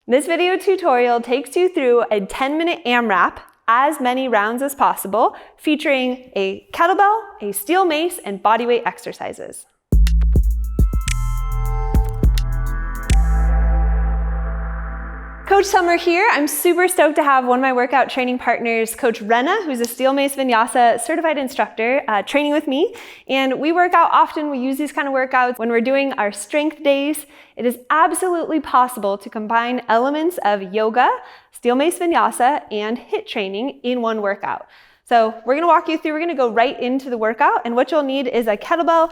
This video tutorial takes you through a 10-minute AMRAP, as many rounds as possible, featuring a kettlebell, a steel mace, and bodyweight exercises. Coach Summer here. I'm super stoked to have one of my workout training partners, Coach Renna, who's a steel mace Vinyasa certified instructor, training with me. And we work out often. We use these kind of workouts when we're doing our strength days. It is absolutely possible to combine elements of yoga, steel mace Vinyasa, and HIIT training in one workout. So we're gonna walk you through, we're gonna go right into the workout, and what you'll need is a kettlebell.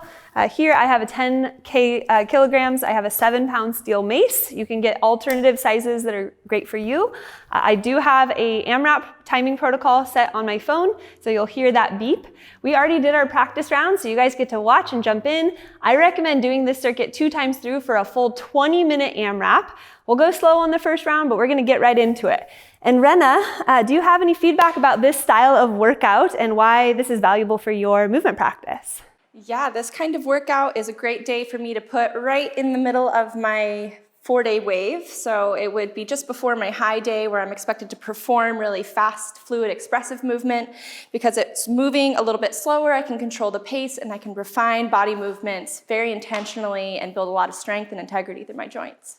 Here I have a 10 kilograms, I have a 7-pound steel mace. You can get alternative sizes that are great for you. I do have a AMRAP timing protocol set on my phone, so you'll hear that beep. We already did our practice round, so you guys get to watch and jump in. I recommend doing this circuit 2 times through for a full 20-minute AMRAP. We'll go slow on the first round, but we're gonna get right into it. And Renna, do you have any feedback about this style of workout and why this is valuable for your movement practice? Yeah, this kind of workout is a great day for me to put right in the middle of my 4-day wave. So it would be just before my high day where I'm expected to perform really fast, fluid, expressive movement. Because it's moving a little bit slower, I can control the pace and I can refine body movements very intentionally and build a lot of strength and integrity through my joints.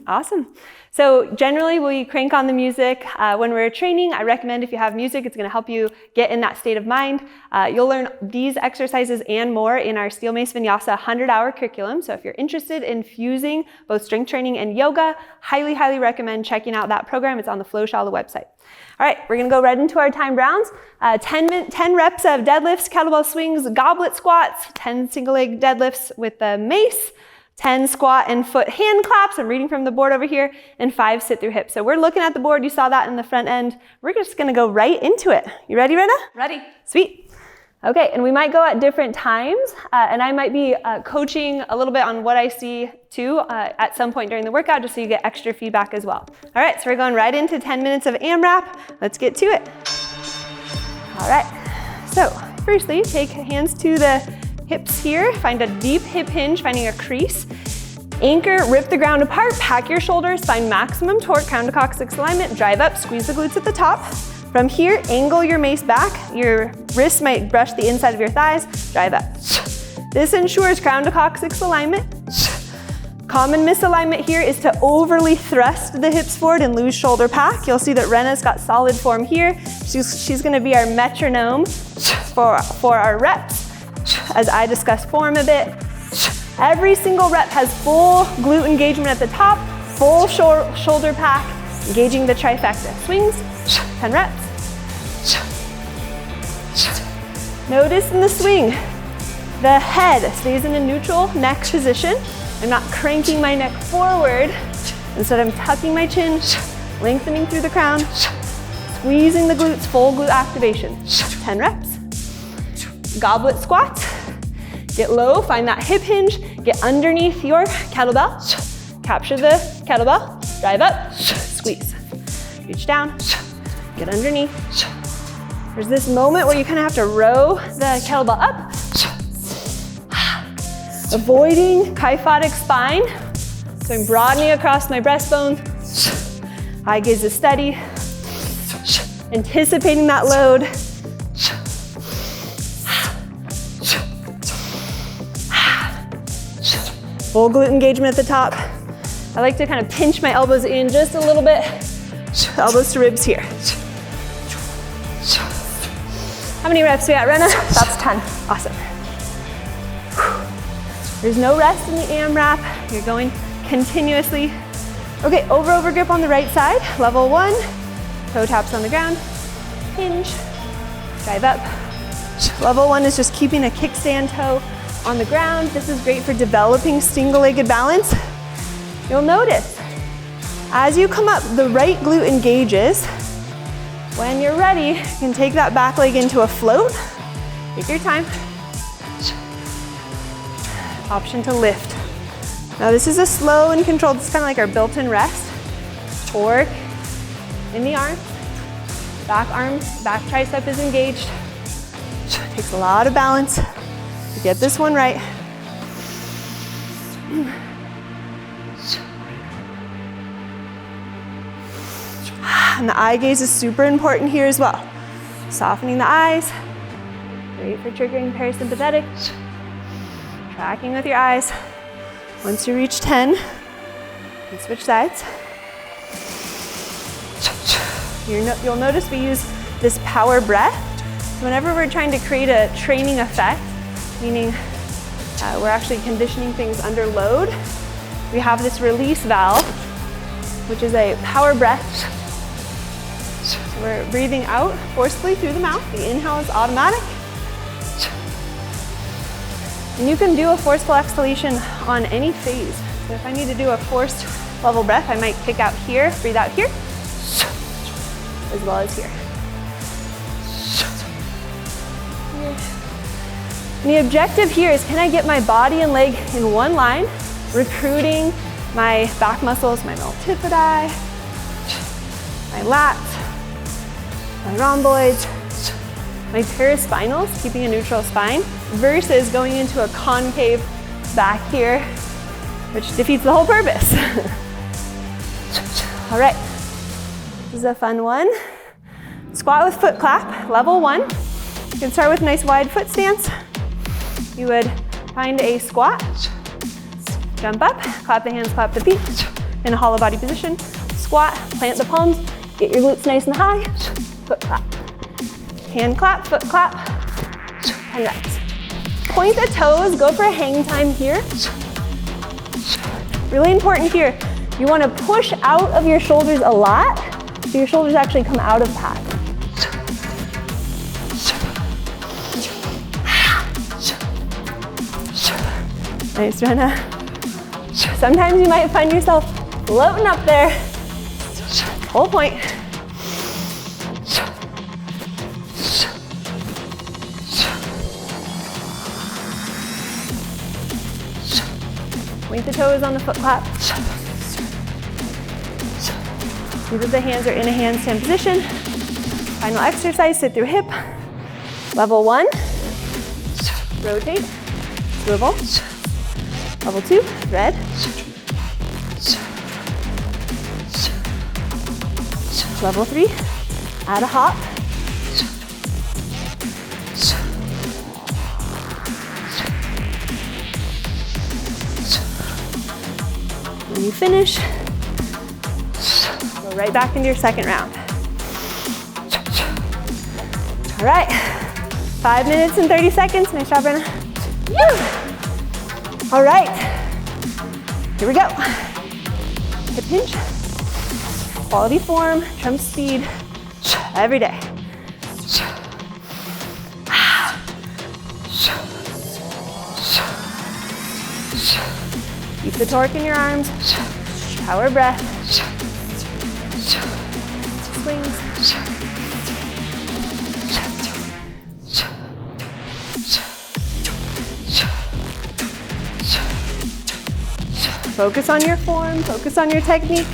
Awesome. So generally we crank on the music when we're training. I recommend if you have music, it's going to help you get in that state of mind. You'll learn these exercises and more in our Steel Mace Vinyasa 100-hour curriculum. So if you're interested in fusing both strength training and yoga, highly, highly recommend checking out that program. It's on the FlowShala website. All right, we're going to go right into our time rounds. 10 reps of deadlifts, kettlebell swings, goblet squats, 10 single leg deadlifts with the mace, 10 squat and foot hand claps, I'm reading from the board over here, and 5 sit through hips. So we're looking at the board, you saw that in the front end. We're just gonna go right into it. You ready, Renna? Ready. Sweet. Okay, and we might go at different times, and I might be coaching a little bit on what I see too at some point during the workout, just so you get extra feedback as well. All right, so we're going right into 10 minutes of AMRAP. Let's get to it. All right, so firstly, take hands to the hips here, find a deep hip hinge, finding a crease. Anchor, rip the ground apart, pack your shoulders, find maximum torque, crown to coccyx alignment, drive up, squeeze the glutes at the top. From here, angle your mace back. Your wrists might brush the inside of your thighs, drive up. This ensures crown to coccyx alignment. Common misalignment here is to overly thrust the hips forward and lose shoulder pack. You'll see that Renna's got solid form here. She's gonna be our metronome for our reps. As I discuss form a bit. Every single rep has full glute engagement at the top, full shoulder pack, engaging the trifecta. Swings, 10 reps. Notice in the swing, the head stays in a neutral neck position. I'm not cranking my neck forward. Instead, I'm tucking my chin, lengthening through the crown, squeezing the glutes, full glute activation. 10 reps. Goblet squats. Get low, find that hip hinge, get underneath your kettlebell, capture the kettlebell, drive up, squeeze. Reach down, get underneath. There's this moment where you kind of have to row the kettlebell up, avoiding kyphotic spine. So I'm broadening across my breastbone, eye gaze is steady, anticipating that load. Full glute engagement at the top. I like to kind of pinch my elbows in just a little bit. Elbows to ribs here. How many reps we got, Renna? That's 10. Awesome. There's no rest in the AMRAP. You're going continuously. Okay, over grip on the right side. Level 1, toe taps on the ground. Hinge, drive up. Level 1 is just keeping a kickstand toe on the ground. This is great for developing single-legged balance. You'll notice, as you come up, the right glute engages. When you're ready, you can take that back leg into a float. Take your time. Option to lift. Now this is a slow and controlled, it's kind of like our built-in rest. Torque in the arm, back tricep is engaged. Takes a lot of balance to get this one right. And the eye gaze is super important here as well. Softening the eyes. Great for triggering parasympathetic. Tracking with your eyes. Once you reach 10, you can switch sides. You'll notice we use this power breath. So whenever we're trying to create a training effect, meaning we're actually conditioning things under load, we have this release valve, which is a power breath. So we're breathing out forcefully through the mouth. The inhale is automatic. And you can do a forceful exhalation on any phase. So if I need to do a forced level breath, I might kick out here, breathe out here, as well as here. And the objective here is, can I get my body and leg in one line, recruiting my back muscles, my multifidi, my lats, my rhomboids, my paraspinals, keeping a neutral spine, versus going into a concave back here, which defeats the whole purpose. All right, this is a fun one. Squat with foot clap, level 1. You can start with a nice wide foot stance. You would find a squat, jump up, clap the hands, clap the feet, in a hollow body position. Squat, plant the palms, get your glutes nice and high, foot clap. Hand clap, foot clap, and reps. Point the toes, go for a hang time here. Really important here, you want to push out of your shoulders a lot, so your shoulders actually come out of path. Nice, Renna. Sometimes you might find yourself floating up there. Whole point. Point the toes on the foot clap. See that the hands are in a handstand position. Final exercise, sit through hip. Level 1, rotate, swivel. Level 2, red. Level 3, add a hop. When you finish, go right back into your second round. All right, 5 minutes and 30 seconds. Nice job, Brenna. All right, here we go. Hip hinge, quality form, trump speed, every day. Keep the torque in your arms, power breath, swings. Focus on your form, focus on your technique.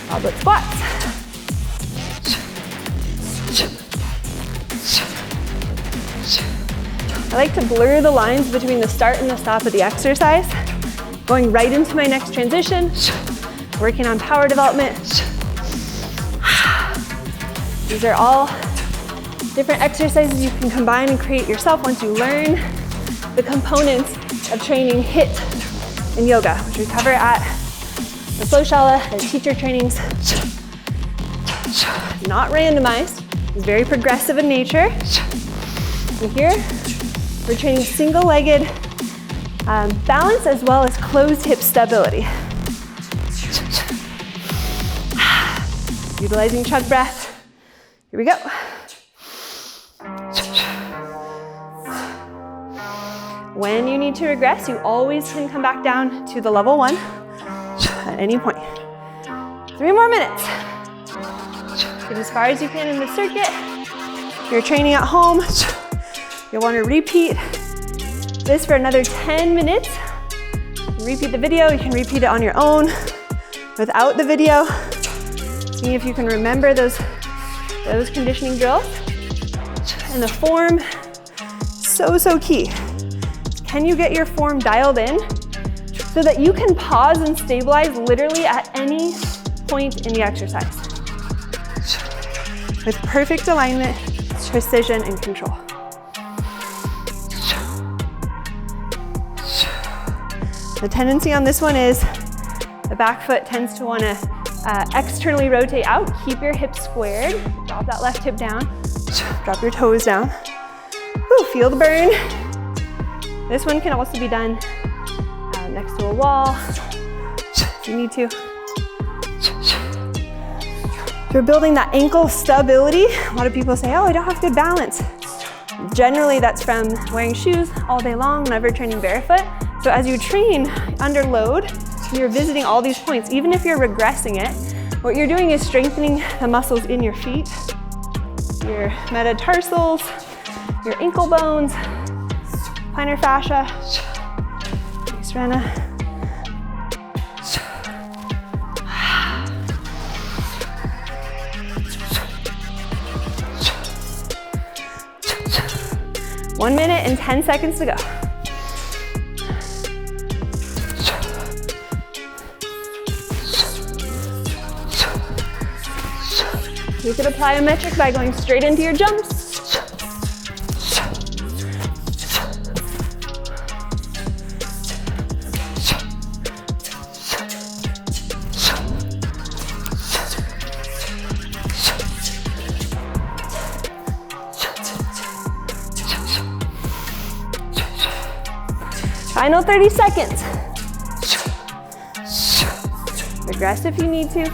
Goblet squats. I like to blur the lines between the start and the stop of the exercise, going right into my next transition, working on power development. These are all different exercises you can combine and create yourself once you learn the components of training HIIT in yoga, which we cover at the Flowshala, the teacher trainings. Not randomized, it's very progressive in nature. And here, we're training single-legged balance as well as closed hip stability. Utilizing chug breath. Here we go. When you need to regress, you always can come back down to the level 1 at any point. 3 more minutes. Get as far as you can in the circuit. If you're training at home, you'll want to repeat this for another 10 minutes. Repeat the video, you can repeat it on your own without the video. See if you can remember those conditioning drills. And the form, so key. Can you get your form dialed in so that you can pause and stabilize literally at any point in the exercise with perfect alignment, precision, and control. The tendency on this one is the back foot tends to want to externally rotate out. Keep your hips squared. Drop that left hip down. Drop your toes down. Whew, feel the burn. This one can also be done next to a wall if you need to. If you're building that ankle stability, a lot of people say, oh, I don't have good balance. Generally, that's from wearing shoes all day long, never training barefoot. So as you train under load, you're visiting all these points. Even if you're regressing it, what you're doing is strengthening the muscles in your feet, your metatarsals, your ankle bones, plantar fascia. Thanks, Rena. One minute and 10 seconds to go. You could apply a metric by going straight into your jumps. Final 30 seconds. Regress if you need to.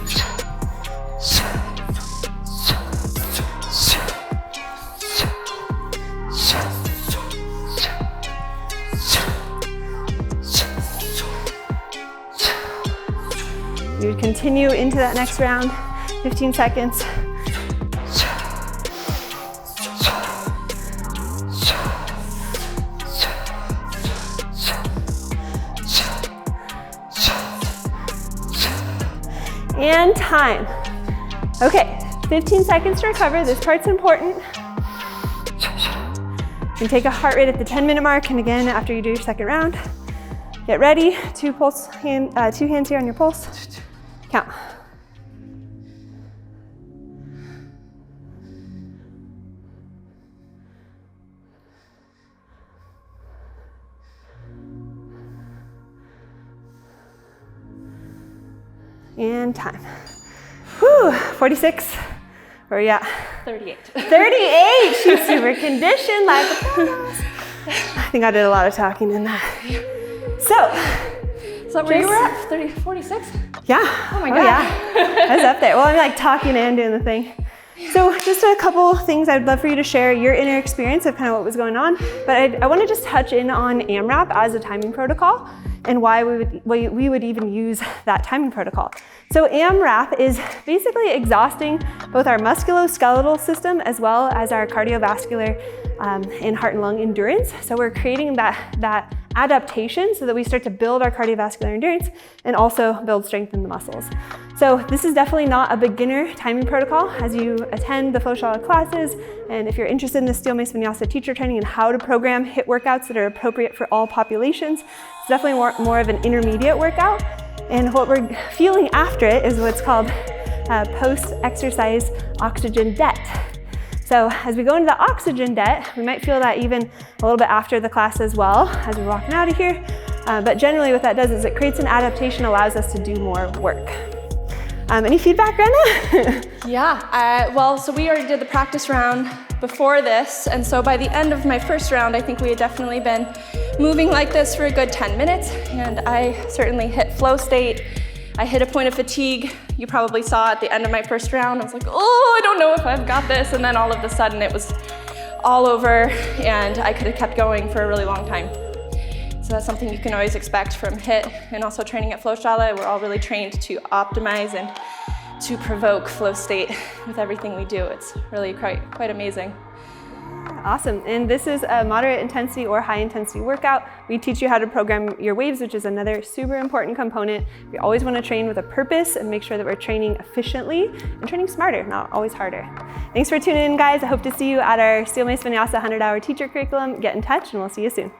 You would continue into that next round, 15 seconds. And time. Okay, 15 seconds to recover. This part's important. You can take a heart rate at the 10-minute mark, and again after you do your second round. Get ready, two hands here on your pulse. Count. And time. Whew, 46. Where are you at? 38. 38! She's super conditioned like a boss. I think I did a lot of talking in that. So where you were at? 46? Yeah. Oh my God. Yeah. I was up there. Well, I'm like talking and doing the thing. So just a couple things I'd love for you to share your inner experience of kind of what was going on. But I want to just touch in on AMRAP as a timing protocol and why we would even use that timing protocol. So AMRAP is basically exhausting both our musculoskeletal system as well as our cardiovascular and heart and lung endurance. So we're creating that adaptation so that we start to build our cardiovascular endurance and also build strength in the muscles. So this is definitely not a beginner timing protocol. As you attend the FlowShala classes, and if you're interested in the Steel Mace Vinyasa teacher training and how to program HIIT workouts that are appropriate for all populations, it's definitely more of an intermediate workout. And what we're feeling after it is what's called post-exercise oxygen debt. So as we go into the oxygen debt, we might feel that even a little bit after the class as well as we're walking out of here. But generally what that does is it creates an adaptation, allows us to do more work. Any feedback, Rena? Yeah, well, so we already did the practice round before this, and so by the end of my first round, I think we had definitely been moving like this for a good 10 minutes, and I certainly hit flow state. I hit a point of fatigue. You probably saw at the end of my first round, I was like, oh, I don't know if I've got this, and then all of a sudden it was all over, and I could have kept going for a really long time. So that's something you can always expect from HIIT, and also training at FlowShala. We're all really trained to optimize and to provoke flow state with everything we do. It's really quite amazing. Awesome, and this is a moderate intensity or high intensity workout. We teach you how to program your waves, which is another super important component. We always want to train with a purpose and make sure that we're training efficiently and training smarter, not always harder. Thanks for tuning in, guys. I hope to see you at our Steel Mace Vinyasa 100-hour teacher curriculum. Get in touch and we'll see you soon.